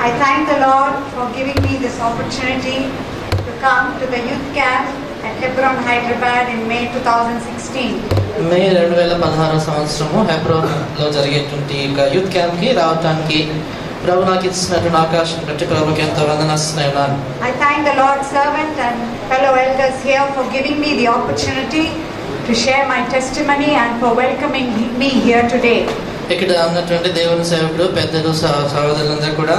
I thank the Lord for giving me this opportunity to come to the youth camp at Hebron, Hyderabad in May 2016. మే 2016 సంవత్సరము హెబ్రోన్లో జరిగేటువంటి youth క్యాంప్కి రావడానికి ప్రభు నాకు ఇచ్చినటువంటి అవకాశం బట్టి ప్రభుకి ఎంతో వందనాస్తున్నాను. I thank the Lord's servant and fellow elders here for giving me the opportunity to share my testimony and for welcoming me here today. ఇక్కడ ఉన్నటువంటి దేవుని సేవకుడు పెద్దలు సహోదరులందరూ కూడా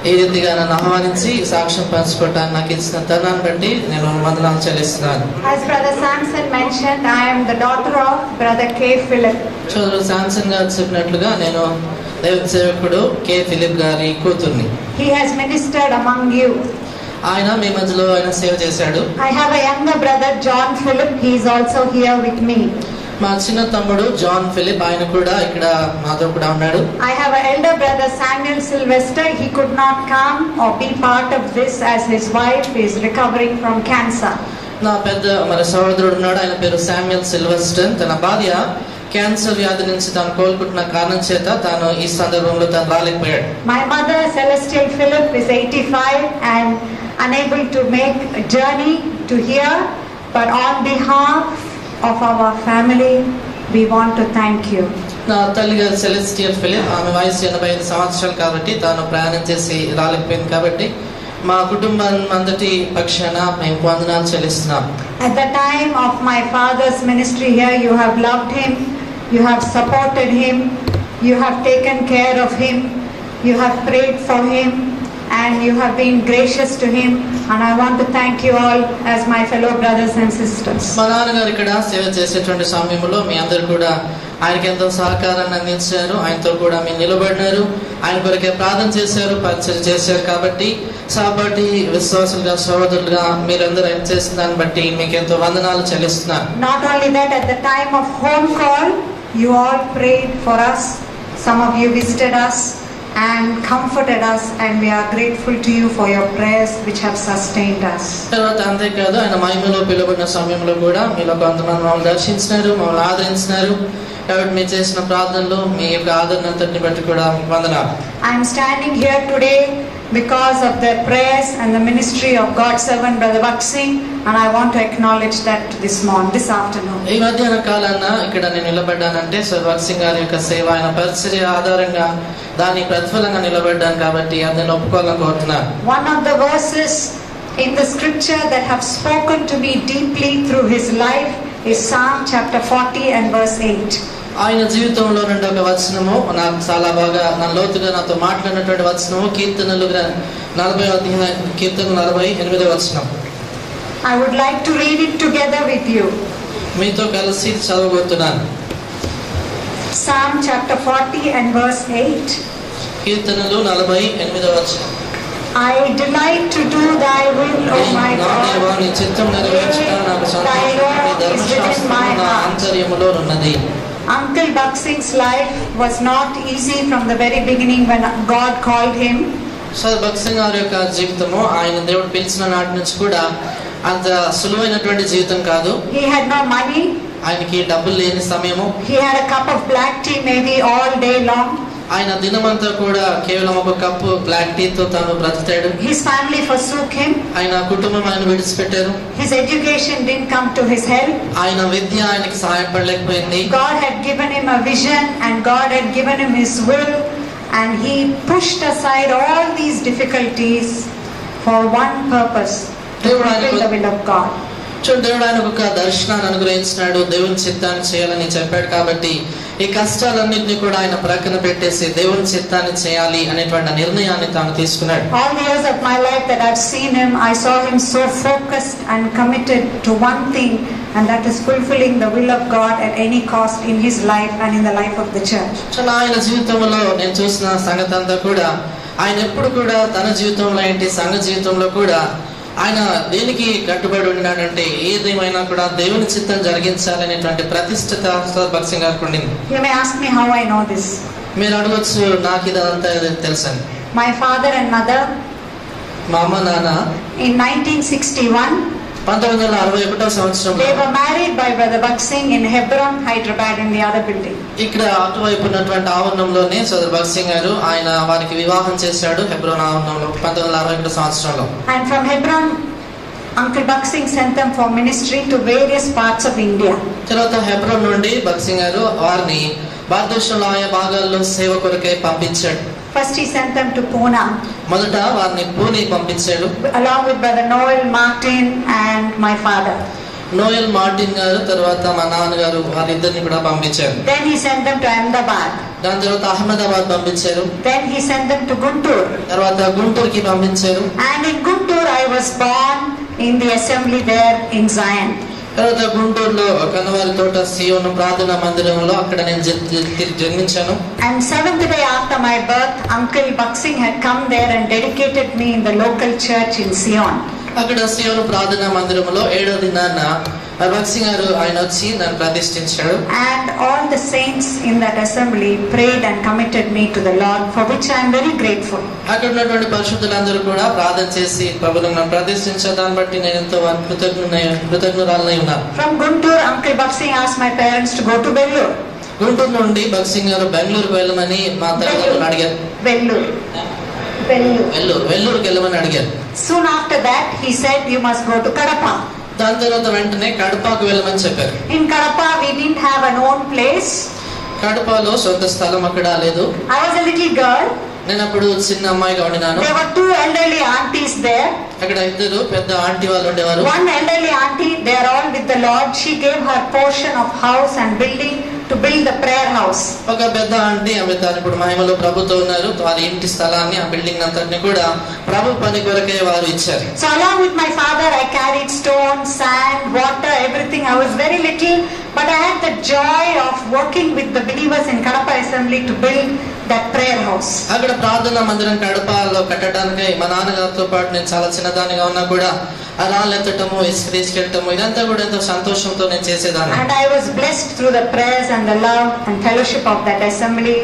ఈ రీతిగా నన్ను ఆహ్వానించి సాక్ష్యం పంచుకోవడానికి నాకు ఇచ్చిన తరుణాన్ని బట్టి నేను వందనాలు చెల్లిస్తున్నాను. As Brother Samson mentioned, I am the daughter of Brother K. Philip. సోదరుడు శాంసన్ గారు చెప్పినట్లుగా నేను దేవుని సేవకుడు కే. ఫిలిప్ గారి కూతుర్ని. He has ministered among you. ఆయన మీ మధ్యలో ఆయన సేవ చేశాడు. I have a younger brother, John Philip. He is also here with me. మా చిన్న తమ్ముడు జాన్ ఫిలిప్ ఆయన కూడా ఇక్కడ మాతో కూడా ఉన్నాడు. I have an elder brother, Samuel Sylvester. He could not come or be part of this as his wife is recovering from cancer. నా పెద్ద సహోదరుడు ఉన్నాడు, ఆయన పేరు శామ్యుయల్ సిల్వెస్టర్. తన భార్య క్యాన్సర్ వ్యాధి నుంచి తాను కోలుకుంటున్న కారణం చేత తాను ఈ సందర్భంలో తాను రాలేకపోయాడు. My mother, Celestial Philip, is 85 and unable to make a journey to here, but on behalf of our family we want to thank you. నా తల్లి గారు సెలెస్టియల్ ఫిలిప్, ఆమె వయసు 85 సంవత్సరాలు కాబట్టి తాను ప్రయాణం చేసి రాలేకపోయింది కాబట్టి మా కుటుంబం అందరి పక్షాన మేము వందనాలు చెల్లిస్తున్నాం. At the time of my father's ministry here, you have loved him, you have supported him, you have taken care of him, you have prayed for him, and you have been gracious to him, and I want to thank you all as my fellow brothers and sisters. మా నాన్నగారు ఇక్కడ సేవ చేసేటువంటి సమయంలో మీ అందరూ కూడా ఆయనకి ఎంతో సహకారాన్ని అందించారు, ఆయనతో కూడా మీరు నిలబడినారు, ఆయన కొరకే ప్రార్థన చేశారు, పరిచయం చేశారు. కాబట్టి సహపాఠి విశ్వాసులుగా సహోదరులుగా మీరందరూ ఆయన చేసిన దాన్ని బట్టి మీకు ఎంతో వందనాలు చెల్లిస్తున్నారు. Not only that, at the time of home call, you all prayed for us. Some of you visited us and comforted us, and we are grateful to you for your prayers which have sustained us. తర్వాత అంతేకాదు ఆయన మహిమలో పిలువబడిన సమయంలో కూడా మీలో కొంతమంది మమ్మల్ని దర్శించినారు, మమ్మల్ని ఆదరించినారు. కాబట్టి మీరు చేసిన ప్రార్థనలు మీ యొక్క ఆదరణంతటిని బట్టి కూడా వందనాలు. I am standing here today because of the prayers and the ministry of God's servant Brother Vaksing, and I want to acknowledge that this afternoon. ఈ మధ్యాహ్న కాలాన ఇక్కడ నేను నిలబడ్డానంటే సర్ వక్సింగ్ గారి యొక్క సేవ, ఆయన పరిచర్య ఆధారంగా దాని ప్రతిఫలంగా నిలబడ్డాను కాబట్టి అందులో ఒప్పుకోవాలని కోరుతున్నాను. One of the verses in the scripture that have spoken to me deeply through his life is Psalm chapter 40 and verse 8. ఆయన జీవితంలో నుండి ఒక వచనము నాకు చాలా బాగా నా లోతుగా నాతో మాట్లాడినటువంటి వచనము కీర్తనలు 48వ వచనం. I would like to read it together with you. మీతో కలిసి చదవబోతున్నాను. Psalm chapter 40 and verse 8. కీర్తనలు 48వ వచనం. I delight to do thy will, O my God. నీ చిత్తం నెరవేర్చుట నాకు సంతోషం, నీ ధర్మశాస్త్రము నా ఆంతర్యములో ఉన్నది. Uncle Vaksing's life was not easy from the very beginning when God called him. Sir భక్సింగ్ గారి యొక్క జీవితము ఆయన దేవుడు పిలిచిన నాటి నుంచి కూడా అంత సులువైనటువంటి జీవితం కాదు. He had no money. ఆయనకి డబ్బులు లేని సమయము. He had a cup of black tea maybe all day long. ఆయన దినమంతా కూడా కేవలం ఒక కప్పు బ్లాక్ టీతో తాను బ్రతికాడు. His family forsook him. ఆయన కుటుంబం ఆయన విడిచిపెట్టారు. His education didn't come to his help. ఆయన విద్య ఆయనకి సహాయపడలేకపోయింది. God had given him a vision and God had given him his will, and he pushed aside all these difficulties for one purpose, to fulfill the will of God. దేవుడు ఆయనకు ఒక దర్శనాన్ని అనుగ్రహించినాడు, దేవుని చిత్తాన్ని చేయాలని చెప్పాడు. కాబట్టి ఈ కష్టాలన్నింటినీ కూడా ఆయన ప్రక్కన పెట్టేసి దేవుని చిత్తాన్ని చేయాలి అనేటువంటి నిర్ణయాన్ని తాను తీసుకున్నాడు. All the years of my life that I've seen him, I saw him so focused and committed to one thing, and that is fulfilling the will of God at any cost in his life and in the life of the church. ఆయన జీవితంలో నేను చూసిన సంగతి అంతా కూడా ఆయన ఎప్పుడు కూడా తన జీవితంలో ఏంటి సంఘ జీవితంలో కూడా ఆయన దేనికి కట్టుబడి ఉన్నాడంటే ఏదేమైనా కూడా దేవుని చిత్తం జరిగించాలనేటువంటి ప్రతిష్టత భక్సింగ్ గారికి ఉండింది. You may ask me how I know this. మీరు అడగవచ్చు, నాకు ఇదంతా తెలుసని. My father and mother, మా అమ్మ నాన్న in 1961, 1961వ సంవత్సరంలో They were married by Brother Bhakt Singh in Hebron, Hyderabad, in the other building. ఇక్కడ అటువైపు ఉన్నటువంటి ఆవరణంలోనే సోదర్ భగత్ సింగ్ గారు ఆయన వారికి వివాహం చేశాడు హెబ్రోన్ ఆవరణంలో 1961 సంవత్సరంలో. And from Hebron, Uncle Bhakt Singh sent them for ministry to various parts of India. తర్వాత హెబ్రోన్ నుండి భగత్ సింగ్ గారు వారిని భారతదేశంలో ఆయా భాగాల్లో సేవ కొరకై పంపించాడు. First he sent them to Pune, మొదట వారిని పూణే పంపించాడు along with Brother Noel Martin and my father. Noel Martin గారు తర్వాత మా నాన్నగారు వారిద్దరిని కూడా పంపించారు. Then he sent them to Ahmedabad. దాని తర్వాత అహ్మదాబాద్ పంపించారు. Then he sent them to Guntur. తర్వాత గుంటూరుకి పంపించారు. And in Guntur I was born in the assembly there in Zion. తర్వాత గుంటూరులో కనవారి తోట సియోను ప్రార్థనా మందిరంలో అక్కడ నేను జన్మించాను. And seventh day after my birth, Uncle Bhakt Singh had come there and dedicated me in the local church in Sion. అక్కడ సియోను ప్రార్థనా మందిరంలో 7వ దినాన భగత్ సింగ్ గారు ఆయన వచ్చి నన్ను ప్రతిష్ఠించాడు. And all the saints in that assembly prayed and committed me to the Lord, for which I am very grateful. అక్కడ ఉన్నటువంటి పరిశుద్ధులందరూ కూడా ప్రార్థన చేసి ప్రభువును నన్ను ప్రతిష్ఠించిన దాన్ని బట్టి నేను ఎంతో కృతజ్ఞురాలనై ఉన్నాను. From Guntur, Uncle Bhakt Singh asked my parents to go to Vellore. Guntur నుండి భగత్ సింగ్ గారు బెంగళూరుకు వెళ్ళమని మా తల్లిదండ్రులు అడిగారు. వెల్లూరుకి వెళ్ళమని అడిగారు. Soon after that, he said, you must go to Kadapa. దాని తర్వాత వెంటనే కడపకు వెళ్ళమని చెప్పారు. In Kadapa, we didn't have an own place. కడపలో సొంత స్థలం అక్కడ లేదు. I was a little girl. నేను అప్పుడు చిన్న అమ్మాయిగా ఉండినాను. There were 2 elderly aunties there. అక్కడ ఇద్దరు పెద్ద ఆంటీ వాళ్ళు ఉండేవారు. One elderly auntie, they are all with the Lord. She gave her portion of house and building to build the prayer house. ఒక పెద్ద ఆంటీ ఆమె తాను ఇప్పుడు మహిమలో ప్రభుతో ఉన్నారు. వారి ఇంటి స్థలాన్ని ఆ బిల్డింగ్ అంతటిని కూడా ప్రభు పని కొరకే వారు ఇచ్చారు. So along with my father, I carried stone, sand, water, everything. I was very little, but I had the joy of working with the believers in Kadapa Assembly to build that prayer house. అక్కడ ప్రార్థనా మందిరం కడపలో కట్టడానికి మా నాన్నగారితో పాటు నేను చాలా చిన్నదానిగా ఉన్నా కూడా ఆ రాళ్ళు ఎత్తటము ఇసుక తీసుకెళ్ళటము ఇదంతా కూడా ఎంతో సంతోషంతో నేను చేసేదాన్ని. And I was blessed through the prayers and the love and fellowship of that assembly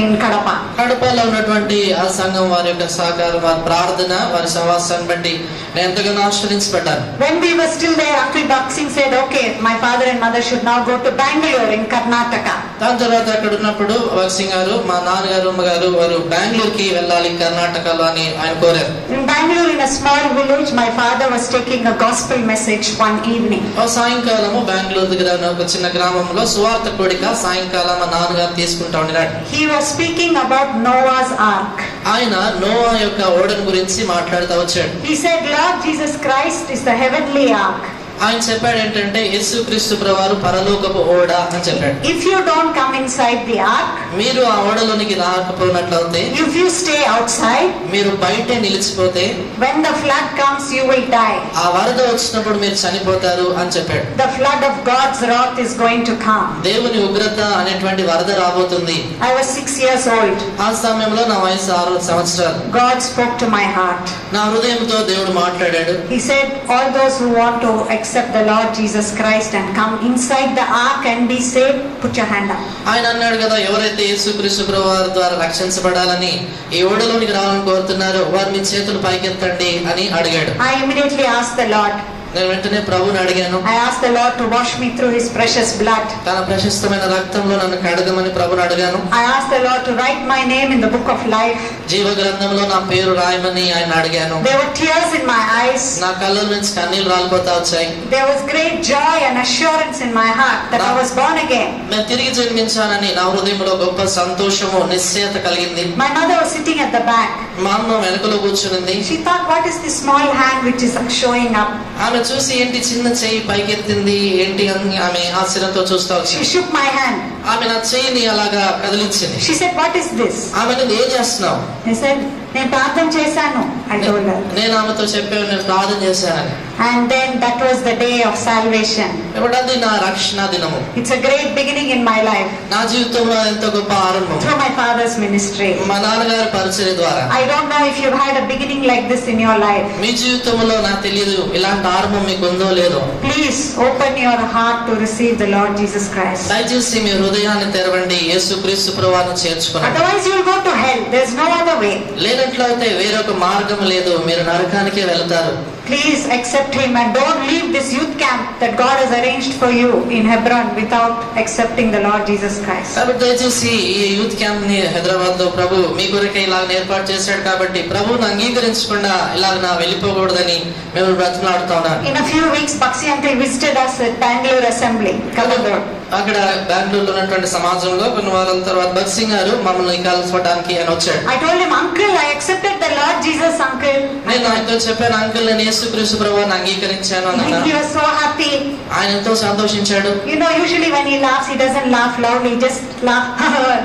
in Kadapa. కడపలో ఉన్నటువంటి ఆ సంఘం వారి యొక్క సహకారం వారి ప్రార్థన వారి సహవాసాన్ని బట్టి నేను ఎంతగానో ఆశీర్వదించబడ్డాను. When we were still there, Uncle Bhakt Singh said, okay, my father and mother should now go to Bangalore in Karnataka. దాని తర్వాత అక్కడ ఉన్నప్పుడు భగత్ సింగ్ గారు మా నాన్నగారు అమ్మగారు వారు బెంగళూరుకి వెళ్ళాలి కర్ణాటకలో అని ఆయన కోరారు. In Bangalore, in a small village, my father was taking a gospel message one evening. ఆ సాయంకాలము బెంగళూరు దగ్గర ఉన్న ఒక చిన్న గ్రామంలో సువార్త కోడిక సాయంకాలం మా నాన్నగారు తీసుకుంటా ఉన్నాడు. He was speaking about Noah's Ark. ఆయన నోవా యొక్క ఓడను గురించి మాట్లాడుతూ వచ్చాడు. He said, Lord Jesus Christ is the heavenly ark. ఆయన చెప్పాడు ఏంటంటే యేసుక్రీస్తు ప్రభువారు పరలోకపు ఓడ అని చెప్పాడు. If you don't come inside the ark, మీరు ఆ ఓడలోనికి రాకపోయినట్లయితే, if you stay outside, మీరు బయటే నిలిచిపోతే, when the flood comes you will die. ఆ వరద వచ్చినప్పుడు మీరు చనిపోతారు అని చెప్పాడు. The flood of God's wrath is going to come. దేవుని ఉగ్రత అనేటువంటి వరద రాబోతుంది. I was 6 years old. ఆ సమయంలో నా వయసు 6 సంవత్సరాలు. God spoke to my heart. నా హృదయంతో దేవుడు మాట్లాడాడు. He said, all those who want to accept the Lord Jesus Christ and come inside the ark and be saved, put your hand up. ఆయన అన్నాడు కదా, ఎవరైతే యేసుక్రీస్తు ప్రభువారి ద్వారా రక్షించబడాలని ఈ ఓడలోనికి రావాలని కోరుతున్నారో వారు మీ చేతులు పైకెత్తండి అని అడిగాడు. I immediately asked the Lord. నేను వెంటనే ప్రభువుని అడిగాను. I asked the Lord to wash me through His precious blood. తన ప్రశస్తమైన రక్తంలో నన్ను కడగమని ప్రభువుని అడిగాను. I asked the Lord to write my name in the book of life. జీవ గ్రంథంలో నా పేరు రాయమని ఆయన అడిగాను. There were tears in my eyes. నా కళ్ళ నుంచి కన్నీళ్లు రాలిపోతా వచ్చాయి. There was great joy and assurance in my heart that I was born again. నేను తిరిగి జన్మించానని నా హృదయంలో గొప్ప సంతోషము నిశ్చయత కలిగింది. My mother was sitting at the back. మా అమ్మ వెనుకలో కూర్చునింది. She thought, what is this small hand which is showing up? ఆమె చూసి ఏంటి చిన్న చెయ్యి పైకెత్తింది ఏంటి అని ఆమె ఆశ్చర్యంతో చూస్తా She వచ్చింది. shook my hand. ఆమె నా చెయ్యిని అలాగా కదిలించింది. She said, what is this? ఆమె నువ్వు ఏం చేస్తున్నావు? I said, నేను ప్రార్థన చేశాను. I told her. నేను ఆమెతో చెప్పాను నేను ప్రార్థన చేశానని. And then that was the day of salvation. ఇప్పుడు అది నా రక్షణ దినము. It's a great beginning in my life. నా జీవితంలో ఎంతో గొప్ప ఆరంభం. Through my father's ministry. మా నాన్నగారి పరిచర్య ద్వారా. I don't know if you've had a beginning like this in your life. మీ జీవితంలో నాకు తెలియదు ఇలాంటి ఆరంభం మీకు ఉందో లేదో. Please open your heart to receive the Lord Jesus Christ. దయచేసి మీ హృదయాన్ని తెరవండి, యేసుక్రీస్తు ప్రభువును చేర్చుకోండి. Otherwise you will go to hell. There's no other way. లేనట్లయితే వేరొక మార్గం లేదు, మీరు నరకానికే వెళ్తారు. Please accept him and don't leave this youth camp that God has arranged for you in Hebron without accepting the Lord Jesus Christ. కాబట్టి దయచేసి ఈ youth camp ని హైదరాబాద్ లో ప్రభు మీ కొరకే ఇలాగ ఏర్పాటు చేశాడు కాబట్టి ప్రభువుని అంగీకరించకుండా ఇలాగ వెళ్ళిపోకూడదని మేము బ్రతిమలాడుతా ఉన్నాను. In a few weeks, Bakshi uncle visited us at Bangalore Assembly, Kalandor. అక్కడ బెంగళూరులో ఉన్నటువంటి సమాజంలో కొన్ని వారాల తర్వాత బక్సింగ్ గారు మమ్మల్ని కలుసుకోవడానికి ఆయన వచ్చాడు. I told him, uncle, I accepted the Lord Jesus, uncle. నేను ఆయనతో చెప్పాను, అంకుల్ నేను యేసుక్రీస్తు ప్రభువుని అంగీకరించాను అన్నాను. He was so happy. ఆయన ఎంతో సంతోషించాడు. You know, usually when he laughs, he doesn't laugh loudly, he just laugh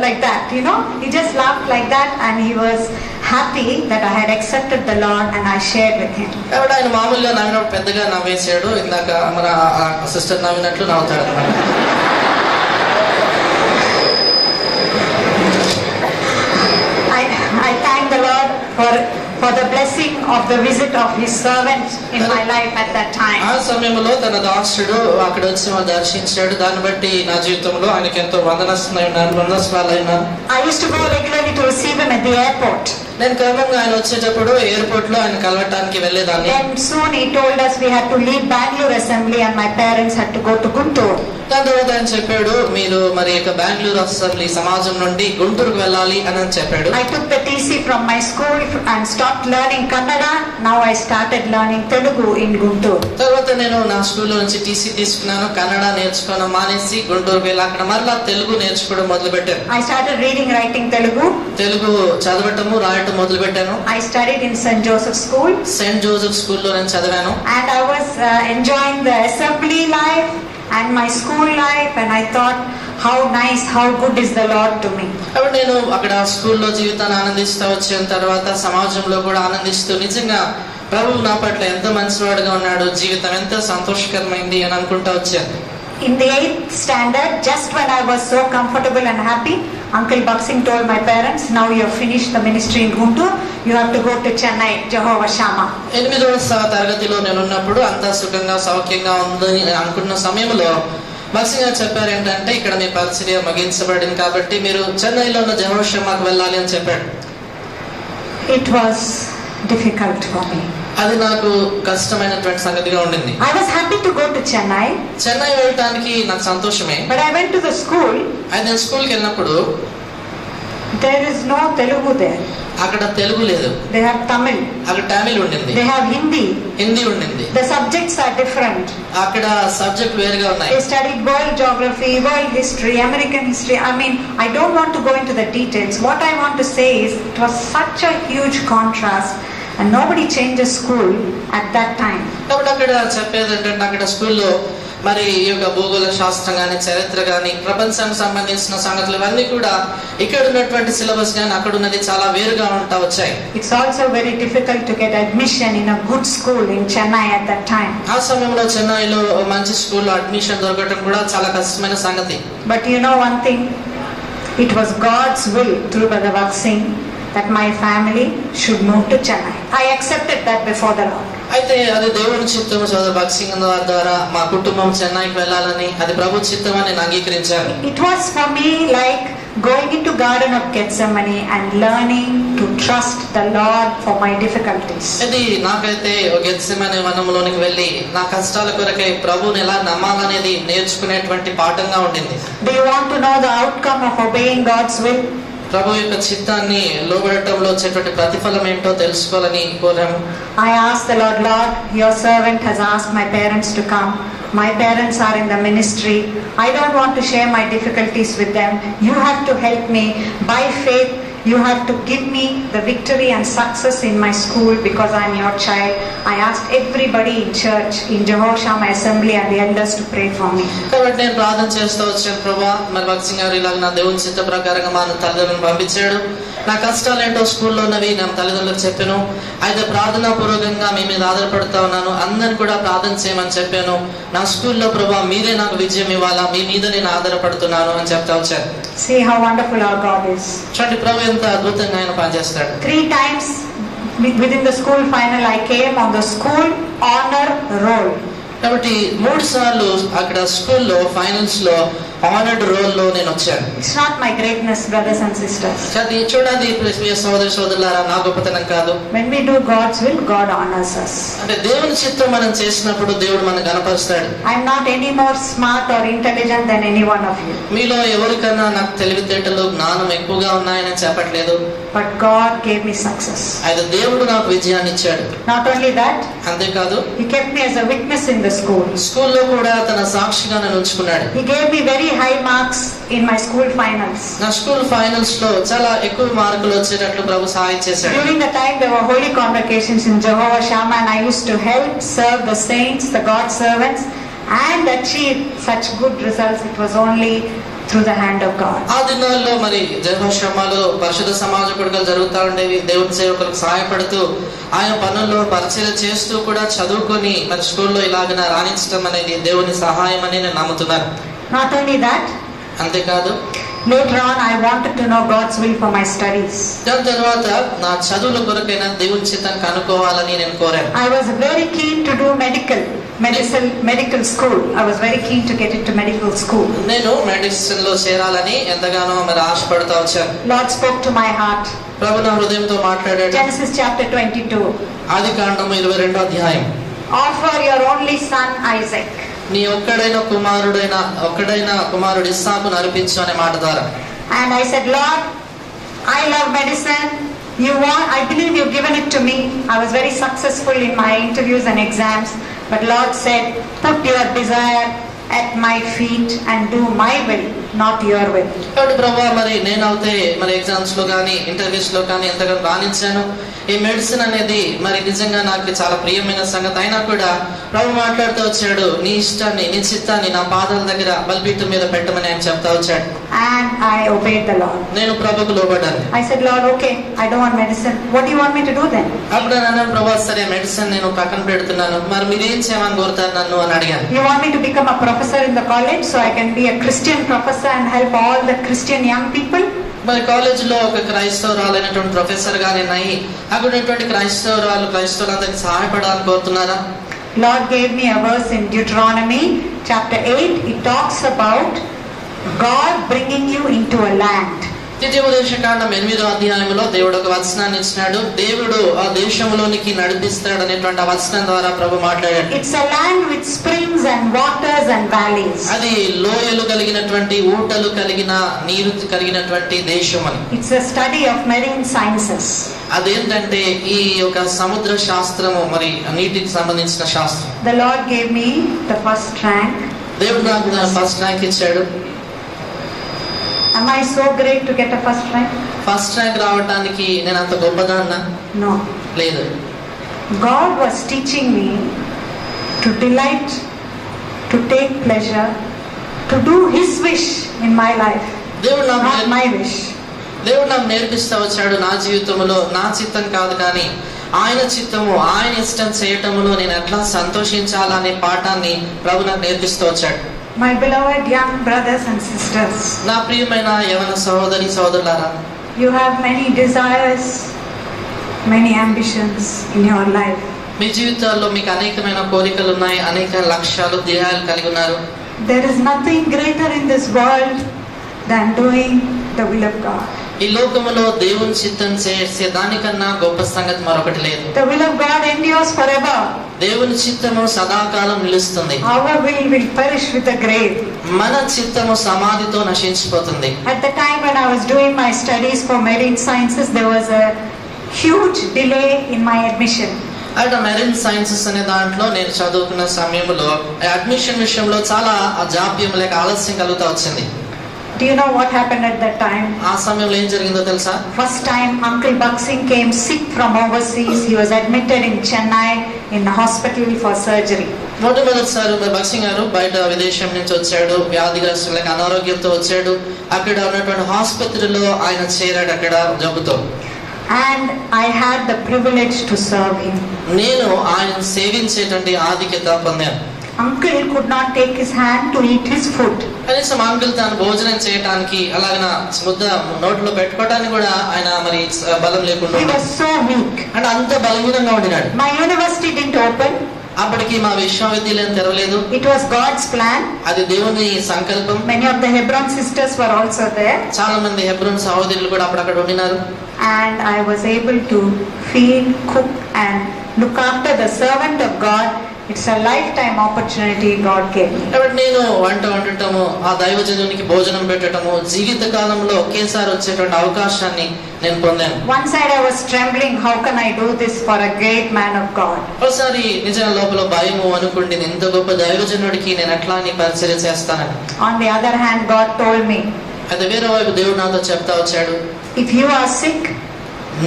like that, you know. He just laughed like that and he was happy that I had accepted the Lord and I shared with him. కాబట్టి ఆయన మామూలుగా నవ్వినప్పుడు పెద్దగా నవ్వేశాడు. ఇందాక మన sister నవ్వినట్లు నవ్వుతాడు అన్నమాట. I thank the Lord for the blessing of the visit of his servant in my life at that time. ఆ సమయంలో తన దాసుడు అక్కడ వచ్చి మా దర్శించాడు. దాన్ని బట్టి నా జీవితంలో ఆయనకి ఎంతో వందనస్తున్నాను. I used to go regularly to receive him at the airport. నేను క్రమంగా ఆయన వచ్చేటప్పుడు ఎయిర్పోర్ట్ లో ఆయన కలవటానికి వెళ్ళేదాన్ని. Then soon he told us we had to leave Bangalore Assembly and my parents had to go to Guntur. దాని తర్వాత ఆయన చెప్పాడు, మీరు మరి బెంగళూరు అసెంబ్లీ సమాజం నుండి గుంటూరుకు వెళ్ళాలి అని చెప్పాడు. I took the TC from my school and stopped learning Kannada. Now I started learning Telugu in Guntur. తర్వాత నేను నా స్కూల్లో నుంచి టీసీ తీసుకున్నాను. కన్నడ నేర్చుకోవడం మానేసి గుంటూరుకు వెళ్ళి అక్కడ మరలా తెలుగు నేర్చుకోవడం మొదలు పెట్టాను. I started reading, writing Telugu. Telugu చదవటము రాయటం మొదలు పెట్టాను. I studied in St. Joseph School. Saint Joseph స్కూల్లో నేను చదివాను. And I was enjoying the assembly life and my school life and I thought how nice, how good is the Lord to me. కాబట్టి నేను అక్కడ స్కూల్లో జీవితాన్ని ఆనందిస్తూ వచ్చిన తర్వాత సమాజంలో కూడా ఆనందిస్తూ నిజంగా ప్రభువు నా పట్ల ఎంత మంచివాడుగా ఉన్నాడు, జీవితం ఎంత సంతోషకరమైంది అని అనుకుంటూ వచ్చాను. In the 8th standard, just when I was so comfortable and happy, Uncle Baksing told my parents, now you have finished the ministry in Guntur, you have to go to Chennai, Jehovah Shammah. 8వ తరగతిలో నేను ఉన్నప్పుడు అంతా సుఖంగా సౌఖ్యంగా ఉందని అనుకున్న సమయంలో బక్సింగ్ గారు చెప్పారు ఏంటంటే, ఇక్కడ మీ పరిచర్య ముగించబడింది కాబట్టి మీరు చెన్నైలో ఉన్న జెహోవా షమ్మాకు వెళ్ళాలి అని చెప్పాడు. It was difficult for me. అది నాకు కష్టమైనటువంటి సంగతిగా ఉండింది. I was happy to go to Chennai. Chennai వెళ్ళటానికి నాకు సంతోషమే. But I went to the school. అయితే నేను స్కూల్కి వెళ్ళినప్పుడు there is no Telugu there. అక్కడ తెలుగు లేదు. They have Tamil. అక్కడ తమిళ్ ఉండింది. They have Hindi. హిందీ ఉండింది. The subjects are different. అక్కడ సబ్జెక్ట్ వేరుగా ఉన్నాయి. They studied world geography, world history, American history. I mean, I don't want to go into the details. What I want to say is it was such a huge contrast and nobody changes school at that time. కాబట్టి అక్కడ చెప్పేది ఏంటంటే, అక్కడ స్కూల్లో మరి ఈ యొక్క భూగోళ శాస్త్రం కానీ చరిత్ర కానీ ప్రపంచానికి సంబంధించిన సంగతులు ఇవన్నీ కూడా ఇక్కడ ఉన్నటువంటి సిలబస్ కానీ అక్కడ ఉన్నది చాలా వేరుగా ఉంటా వచ్చాయి. It's also very difficult to get admission in a good school in Chennai at that time. ఆ సమయంలో చెన్నైలో మంచి స్కూల్లో అడ్మిషన్ దొరకడం కూడా చాలా కష్టమైన సంగతి. But you know one thing, it was God's will through Brother Baksing that my family should move to Chennai. I accepted that before the Lord. అయితే అది దేవుని చిత్తం. సోదర బక్సింగ్ ద్వారా మా కుటుంబం చెన్నైకి వెళ్ళాలని అది ప్రభు చిత్తం అని నేను అంగీకరించాను. It was for me like going into Garden of Gethsemane and learning to trust the Lord for my difficulties. ఇది నాకైతే గెత్సెమనే వనంలోనికి వెళ్ళి నా కష్టాల కొరకై ప్రభువుని ఎలా నమ్మాలనేది నేర్చుకునేటువంటి పాఠంగా ఉండింది. Do you want to know the outcome of obeying God's will? ప్రభు యొక్క చిత్తాన్ని లోబడటంలో వచ్చేటువంటి ప్రతిఫలం ఏంటో తెలుసుకోవాలని కోరాము. I asked the Lord, Lord, your servant has asked my parents to come. My parents are in the ministry. I don't want to share my difficulties with them. You have to help me by faith. You have to give me the victory and success in my school because I am your child. I asked everybody in church, in Jehovah Shammah Assembly and the elders to pray for me. కాబట్టి నేను ప్రార్థన చేస్తూ వచ్చాను, ప్రభా మరి బక్సింగ్ గారు ఇలాగ నా దేవుని చిత్త ప్రకారంగా మా తల్లిదండ్రులను పంపించాడు. నా కష్టాలు ఏంటో స్కూల్లో ఉన్నవి నా తల్లిదండ్రులకు చెప్పాను. అయితే ప్రార్థనా పూర్వకంగా మీ మీద ఆధారపడుతూ ఉన్నాను. అందరిని కూడా ప్రార్థన చేయమని చెప్పాను. నా స్కూల్లో ప్రభా మీరే నాకు విజయం ఇవ్వాలా, మీ మీద నేను ఆధారపడుతున్నాను అని చెప్తా వచ్చాను. See how wonderful our God is. చూడండి ప్రభు ఎంత అద్భుతంగా ఆయన పనిచేస్తాడు. 3 times within the school final I came on the school honor roll. కాబట్టి 3 సార్లు అక్కడ స్కూల్లో ఫైనల్స్ లో ఆనర్డ్ రోల్ లో నేను వచ్చాను. It's not my greatness, brothers and sisters. చూడండి సోదరి సోదరులారా, నా గొప్పతనం కాదు. When we do God's will, God honors us. అంటే దేవుని చిత్తం మనం చేసినప్పుడు దేవుడు మనల్ని గణపరుస్తాడు. I'm not any more smart or intelligent than any one of you. మీలో ఎవరికన్నా నాకు తెలివితేటలు జ్ఞానం ఎక్కువగా ఉన్నాయని చెప్పట్లేదు. But God gave me success. అయితే దేవుడు నాకు విజయాన్ని ఇచ్చాడు. Not only that, అంతేకాదు He kept me as a witness in the school. స్కూల్లో కూడా తన సాక్షిగా నన్ను ఉంచుకున్నాడు. He gave me very high marks in my school finals. నా స్కూల్ ఫైనల్స్ లో చాలా ఎక్కువ మార్కులు వచ్చేటట్లు ప్రభు సహాయం చేశాడు. During the time there were holy convocations in Jehovah Shammah, and I used to help serve the saints, the God servants, and achieve such good results. It was only through the hand of God. ఆ దినాల్లో మరి జయభాషమాలో పరిశుద్ధ సమాజ కొడుకలు జరుగుతూ ఉండేవి. దేవుని సేవకులకు సహాయపడుతూ ఆయన పనుల్లో పరిచయం చేస్తూ కూడా చదువుకొని మరి స్కూల్లో ఇలాగ రాణించడం అనేది దేవుని సహాయం అని నేను నమ్ముతున్నాను. Not only that, అంతేకాదు later on I wanted to know God's will for my studies. దాని తర్వాత నా చదువుల కొరకైనా దేవుని చిత్తాన్ని కనుక్కోవాలని నేను కోరాను. I was very keen to do medical school. I was very keen to get into medical school. నేను మెడిసిన్ లో చేరాలని ఎంతగానో మరి ఆశపడుతూ వచ్చాను. Lord spoke to my heart. ప్రభు నా హృదయంతో మాట్లాడాడు. Genesis chapter 22. ఆదికాండము 22వ అధ్యాయం. Offer your only son Isaac. నీ ఒక్కడైన కుమారుడు ఇస్సాకును అర్పించు అనే మాట ద్వారా. And I said, Lord, I love medicine. I believe you've given it to me. I was very successful in my interviews and exams. But Lord said, put your desire at my feet and do my will, not your will. కాబట్టి ప్రభువా మరి నేనైతే మరి exams లో కానీ interviews లో కానీ ఎంతగానో రాణించాను. ఈ మెడిసిన్ అనేది మరి నిజంగా నాకు చాలా ప్రియమైన సంగతి అయినా కూడా ప్రభు మాట్లాడుతూ వచ్చాడు, నీ ఇష్టాన్ని నీ చిత్తాన్ని నా పాదాల దగ్గర బలిపీఠం మీద పెట్టమని ఆయన చెప్తా వచ్చాడు. And I obeyed the Lord. నేను ప్రభుకు లోబడ్డాను. I said, Lord, okay, I don't want medicine. What do you want me to do then? అప్పుడు నేను ప్రభు సరే మెడిసిన్ నేను పక్కన పెడుతున్నాను, మరి మీరేం చేయమని కోరుతారు నన్ను అని అడిగాను. You want me to become a professor in the college so I can be a Christian professor and help all the Christian young people? మరి కాలేజ్ లో ఒక క్రైస్తవురాలైనటువంటి ప్రొఫెసర్ గా నేను అయ్యి అక్కడ ఉన్నటువంటి క్రైస్తవులందరికీ సహాయపడాలని కోరుతున్నారా? Lord gave me a verse in Deuteronomy chapter 8. It talks about God bringing you into a land. ద్వితీయోపదేశకాండం 8వ అధ్యాయంలో దేవుడు ఒక వచనాన్ని ఇచ్చినాడు. దేవుడు ఆ దేశంలోనికి నడిపిస్తాడు అనేటువంటి ఆ వచనం ద్వారా ప్రభు మాట్లాడాడు. It's a land with springs and waters and valleys. అది లోయలు కలిగినటువంటి ఊటలు కలిగిన నీరు కలిగినటువంటి దేశం అని. It's a study of marine sciences. అదేంటంటే ఈ యొక్క సముద్ర శాస్త్రము, మరి నీటికి సంబంధించిన శాస్త్రం. The Lord gave me the first rank. దేవుడు నాకు ఫస్ట్ ర్యాంక్ ఇచ్చాడు. Am I so great to get a first rank? First rank రావడానికి నేను అంత గొప్పదాన్నా? No. లేదు. God was teaching me to delight, to take pleasure, to do His wish in my life, not my wish. దేవుడు నాకు నేర్పిస్తూ వచ్చాడు. నా జీవితంలో నా చిత్తం కాదు కానీ ఆయన చిత్తము, ఆయన ఇష్టం చేయటంలో నేను ఎట్లా సంతోషించాలనే పాఠాన్ని ప్రభు నాకు నేర్పిస్తూ వచ్చాడు. My beloved young brothers and sisters, నా ప్రియమైన యవన సహోదరి సహోదరులారా, you have many desires, many ambitions in your life. మీ జీవితాల్లో మీకు అనేకమైన కోరికలు ఉన్నాయి, అనేక లక్ష్యాలు ధ్యేయాలు కలిగి ఉన్నారు. There is nothing greater in this world than doing the will of God. ఈ లోకములో దేవుని చిత్తం చేసే దానికన్నా గొప్ప సంగతి మరొకటి లేదు. The will of God endures forever. దేవుని చిత్తము సదాకాలం నిలుస్తుంది. Our will perish with the grave. మన చిత్తము సమాధితో నశించిపోతుంది. At the time when I was doing my studies for marine sciences, there was a huge delay in my admission. అంటే marine sciences అనే దాంట్లో నేను చదువుకున్న సమయంలో అడ్మిషన్ విషయంలో చాలా జాప్యం లేక ఆలస్యం కలుగుతూ వచ్చింది. Do you know what happened at that time? ఆ సమయంలో ఏం జరిగిందో తెలుసా? First time Uncle Buxing came sick from overseas. He was admitted in Chennai in the hospital for surgery. మొట్టమొదటిసారి బక్సింగ్ గారు బయట విదేశం నుంచి వచ్చాడు, వ్యాధిగ్రస్తులకు అనారోగ్యంతో వచ్చాడు. అక్కడ ఉన్నటువంటి ఆసుపత్రిలో ఆయన చేరాడు అక్కడ జబ్బుతో. And I had the privilege to serve him. నేను ఆయన సేవించేటువంటి ఆధిక్యత పొందాను. Uncle could not take his hand to eat his food. కనీసం అంకుల్ తాను భోజనం చేయడానికి అలాగన ముద్ద నోట్లో పెట్టుకోవడానికి కూడా ఆయన మరి బలం లేకుండా He was so weak. అంటే అంత బలహీనంగా ఉండినాడు. My university didn't open. అప్పటికి మా విశ్వవిద్యాలయం తెరవలేదు. It was God's plan. అది దేవుని సంకల్పం. Many of the Hebron sisters were also there. చాలా మంది హెబ్రోన్ సహోదరులు కూడా అక్కడ ఉండినారు. And I was able to feed, cook and look after the servant of God. It's a lifetime opportunity God gave me. కాబట్టి నేను వంట వండటము, ఆ దైవజనునికి భోజనం పెట్టడము జీవిత కాలంలో ఒకేసారి వచ్చేటువంటి అవకాశాన్ని నేను పొందాను. One side I was trembling, how can I do this for a great man of God? ఒకసారి నిజంగా లోపల భయము అనుకుంటుంది, ఇంత గొప్ప దైవజనుడికి నేను ఎట్లా నీ పరిచర్య చేస్తానని. On the other hand, God told me, అయితే వేరే వైపు దేవుడు నాతో చెప్తా వచ్చాడు, if you are sick,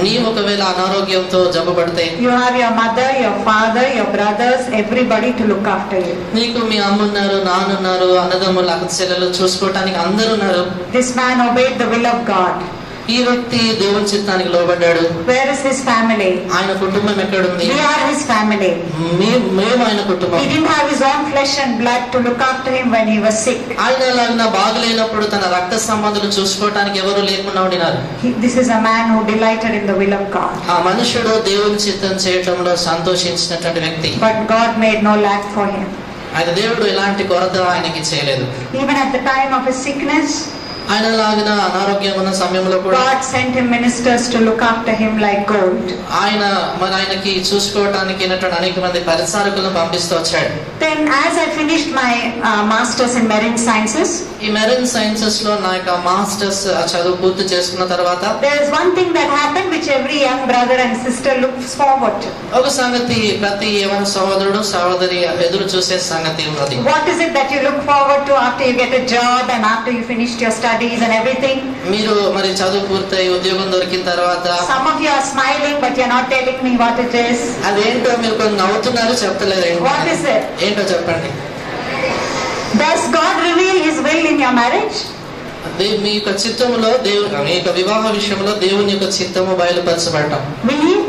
నీ ఒకవేళ అనారోగ్యంతో జబ్బుపడితే, you have your mother, your father, your brothers, everybody to look after you. నీకు మీ అమ్మున్నారు, నాన్నున్నారు, అన్నదమ్ములు, అక్క చెల్లెలు చూసుకోవటానికి అందరూ ఉన్నారు. This man obeyed the will of God. ఈ వ్యక్తి దేవుని చిత్తానికి లోబడ్డాడు. Where is his family? ఆయన కుటుంబం ఎక్కడుంది? We are his family. మేము ఆయన కుటుంబం. He didn't have his own flesh and blood to look after him when he was sick. ఆయన అలాగిన బాగలేనప్పుడు తన రక్త సంబంధాలు చూసుకోవటానికి ఎవరు లేకుండా ఉండినారు. This is a man who delighted in the will of God. ఆ మనుషుడు దేవుని చిత్తం చేయటంలో సంతోషించినటువంటి వ్యక్తి. But God made no lack for him. అయితే దేవుడు ఎలాంటి కొరత ఆయనకి చేయలేదు. Even at the time of his sickness, ఆయన లాగిన అనారోగ్యం ఉన్న సమయంలో కూడా God sent him ministers to look after him like gold. ఆయనకి చూసుకోవడానికి అనేక మంది పరిచారకులను పంపిస్తూ వచ్చాడు. Then as I finished my masters in marine sciences, ఈ మెరైన్ సైన్సెస్ లో నా యొక్క మాస్టర్స్ చదువు పూర్తి చేసుకున్న తర్వాత there is one thing that happened which every young brother and sister looks forward to. ఒక సంగతి ప్రతి యవన సహోదరుడు సహోదరి ఎదురు చూసే సంగతి ఉన్నది. What is it that you look forward to after you get a job and after you finished your studies and everything? మీరు మరి చదువు పూర్తయి ఉద్యోగం దొరికిన తర్వాత Some of you are smiling but you are not telling me what it is. అదేంటో మీరు కొంచెం నవ్వుతున్నారు, చెప్తలేదు. What is it? ఏంటో చెప్పండి. Does God reveal his will in your marriage? మీ యొక్క చిత్తములో దేవుని, మీ యొక్క వివాహ విషయంలో దేవుని యొక్క చిత్తము బయలుపరచబడటం.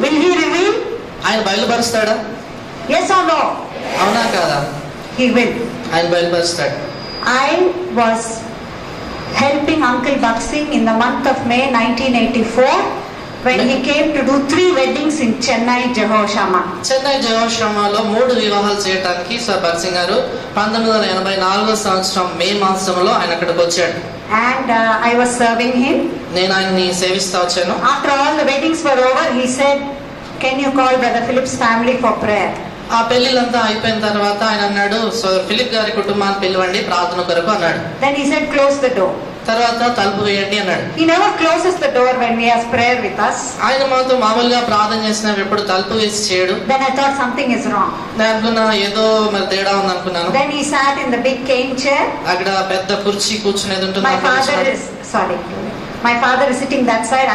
Will he reveal? ఆయన బయలుపరుస్తాడా? Yes or no? అవునా కాదా? He will. ఆయన బయలుపరుస్తాడు. I was helping Uncle Baksing in the month of May 1984 when he came to do 3 weddings in Chennai, Jehoshama. Chennai జయోశ్రమలో 3 వివాహాలు చేయడానికి సార్ భక్సింగ్ గారు 1984 సంవత్సరం మే మాసంలో ఆయన అక్కడికి వచ్చాడు. And I was serving him. నేను ఆయన్ని సేవిస్తా వచ్చాను. After all the weddings were over, he said, can you call Brother Philip's family for prayer? ఆ పెళ్లిలంతా అయిపోయిన తర్వాత ఆయన అన్నాడు, సో ఫిలిప్ గారి కుటుంబాన్ని పిలవండి ప్రార్థన కొరకు అన్నాడు. Then he said, close the door. తర్వాత తలుపు వేయండి అన్నాడు. He never closes the door when we have prayer with us. ఆయన మాతో మామూలుగా ప్రార్థన చేసినప్పుడు ఎప్పుడు తలుపు వేసి చేయడు. Then I thought something is wrong. నేను అనుకున్నా ఏదో మరి తేడా ఉంది అనుకున్నాను. Then he sat in the big cane chair. అక్కడ పెద్ద కుర్చీ కూర్చునేది ఉంటుంది. My father is sitting that side.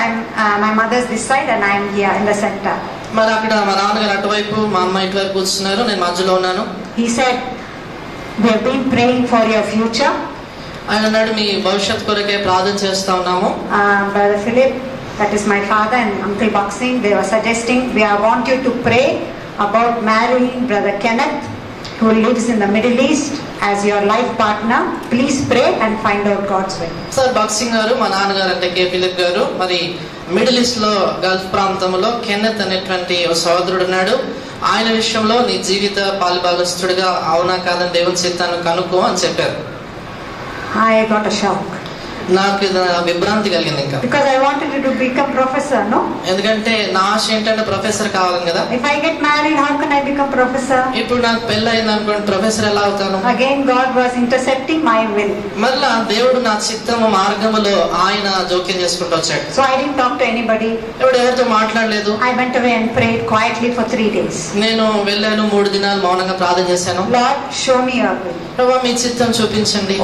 My mother is this side and I am here in the center. మరి అక్కడ మా నాన్నగారు అటువైపు, మా అమ్మ ఇటువైపు కూర్చున్నారు, నేను మధ్యలో ఉన్నాను. He said, we have been praying for your future. ఆయన అన్నాడు, మీ భవిష్యత్ కొరకే ప్రార్థన చేస్తా ఉన్నాము. Brother Philip, that is my father, and Uncle Baksing, they were suggesting we want you to pray about marrying Brother Kenneth, who lives in the Middle East, as your life partner. Please pray and find out God's will. Sir భక్సింగ్ గారు, మా నాన్నగారు అంటే కే Philip గారు, మరి middle east లో Gulf ప్రాంతంలో Kenneth అనేటువంటి ఒక సోదరుడు ఉన్నాడు. ఆయన విషయంలో నీ జీవిత పాలుభాగస్తుడిగా అవునా కాదని దేవుని చిత్తాన్ని కనుక్కో అని చెప్పారు. I got a shock. నాకు విభ్రాంతి కలిగింది ఇంకా. Because I wanted to become professor, no? ఎందుకంటే నా ఆశ ఏంటంటే ప్రొఫెసర్ కావాలి కదా. If I get married, how can I become professor? ఇప్పుడు నాకు పెళ్లి అయింది అనుకోండి, ప్రొఫెసర్ ఎలా అవుతాను? Again God was intercepting my will. మరలా దేవుడు నా చిత్తము మార్గములో ఆయన జోక్యం చేసుకుంటూ వచ్చాడు. So I didn't talk to anybody. ఎవరితో మాట్లాడలేదు. I went away and prayed quietly for 3 days. నేను వెళ్ళాను, 3 దినాలు మౌనంగా ప్రార్థన చేశాను. Lord, show me your will. ప్రభువా మీ చిత్తం చూపించండి.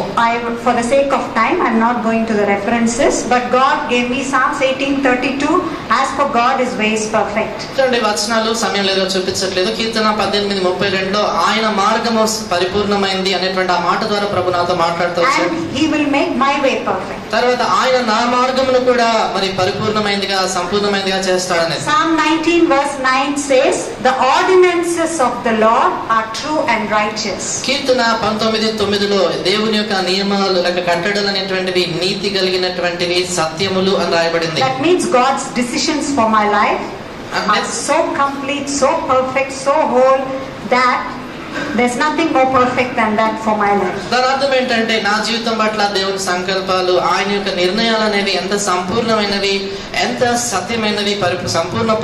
For the sake of time, I'm not going to the references, but God gave me Psalms 18:32. As for God, His way is perfect. చూడండి వచనాలు సమయం లేదో చూపించట్లేదు. కీర్తన 18:32 ఆయన మార్గము పరిపూర్ణమైంది అనేటువంటి ఆ మాట ద్వారా ప్రభు నాతో మాట్లాడుతూ వచ్చాడు. And He will make my way perfect. తర్వాత ఆయన నా మార్గమును కూడా మరి పరిపూర్ణమైనదిగా సంపూర్ణమైనదిగా చేస్తాడని. Psalm 19:9 says, the ordinances of the Lord are true and righteous. కీర్తన 19:9 దేవుని యొక్క నియమాలు లేక కట్టడలు అనేటువంటివి నీతి కలిగినటువంటివి సత్యములు అని రాయబడింది. That means God's decisions for my life are so complete, so perfect, so whole that there's nothing more perfect than that for my life. దాని అర్థం ఏంటంటే నా జీవితం పట్ల దేవుని సంకల్పాలు, ఆయన యొక్క నిర్ణయాలు అనేవి ఎంత సంపూర్ణమైనవి, ఎంత సత్యమైనవి,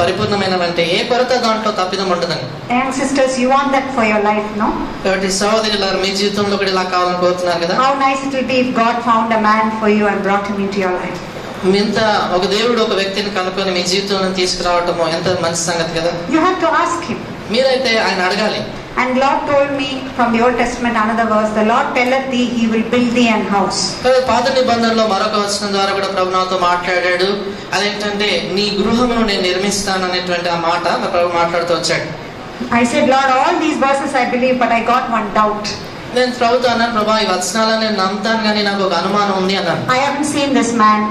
పరిపూర్ణమైనవి అంటే ఏ కొరత దాంట్లో తప్పిదం ఉండదని. Young sisters, you want that for your life, no? కాబట్టి సహోదరులారా, మీ జీవితంలో కూడా ఇలా కావాలని కోరుతున్నారు కదా. How nice it will be if God found a man for you and brought him into your life. ఇంత ఒక దేవుడు ఒక వ్యక్తిని కనుక్కొని మీ జీవితంలో తీసుకురావటము ఎంత మంచి సంగతి కదా. You have to ask him. మీరైతే ఆయన అడగాలి. And Lord told me from the Old Testament another verse, the Lord telleth thee, he will build thee an house. పాత నిబంధనలో మరొక వచనం ద్వారా కూడా ప్రభు నాతో మాట్లాడాడు. అదేంటంటే నీ గృహమును నేను నిర్మిస్తాను అనేటువంటి ఆ మాట ప్రభు మాట్లాడుతూ వచ్చాడు. I said, Lord, all these verses I believe, but I got one doubt. నేను ప్రభుతో అన్నాను, ప్రభా ఈ వచనాలను నేను నమ్ముతాను కానీ నాకు ఒక అనుమానం ఉంది అన్నాను. I haven't seen this man.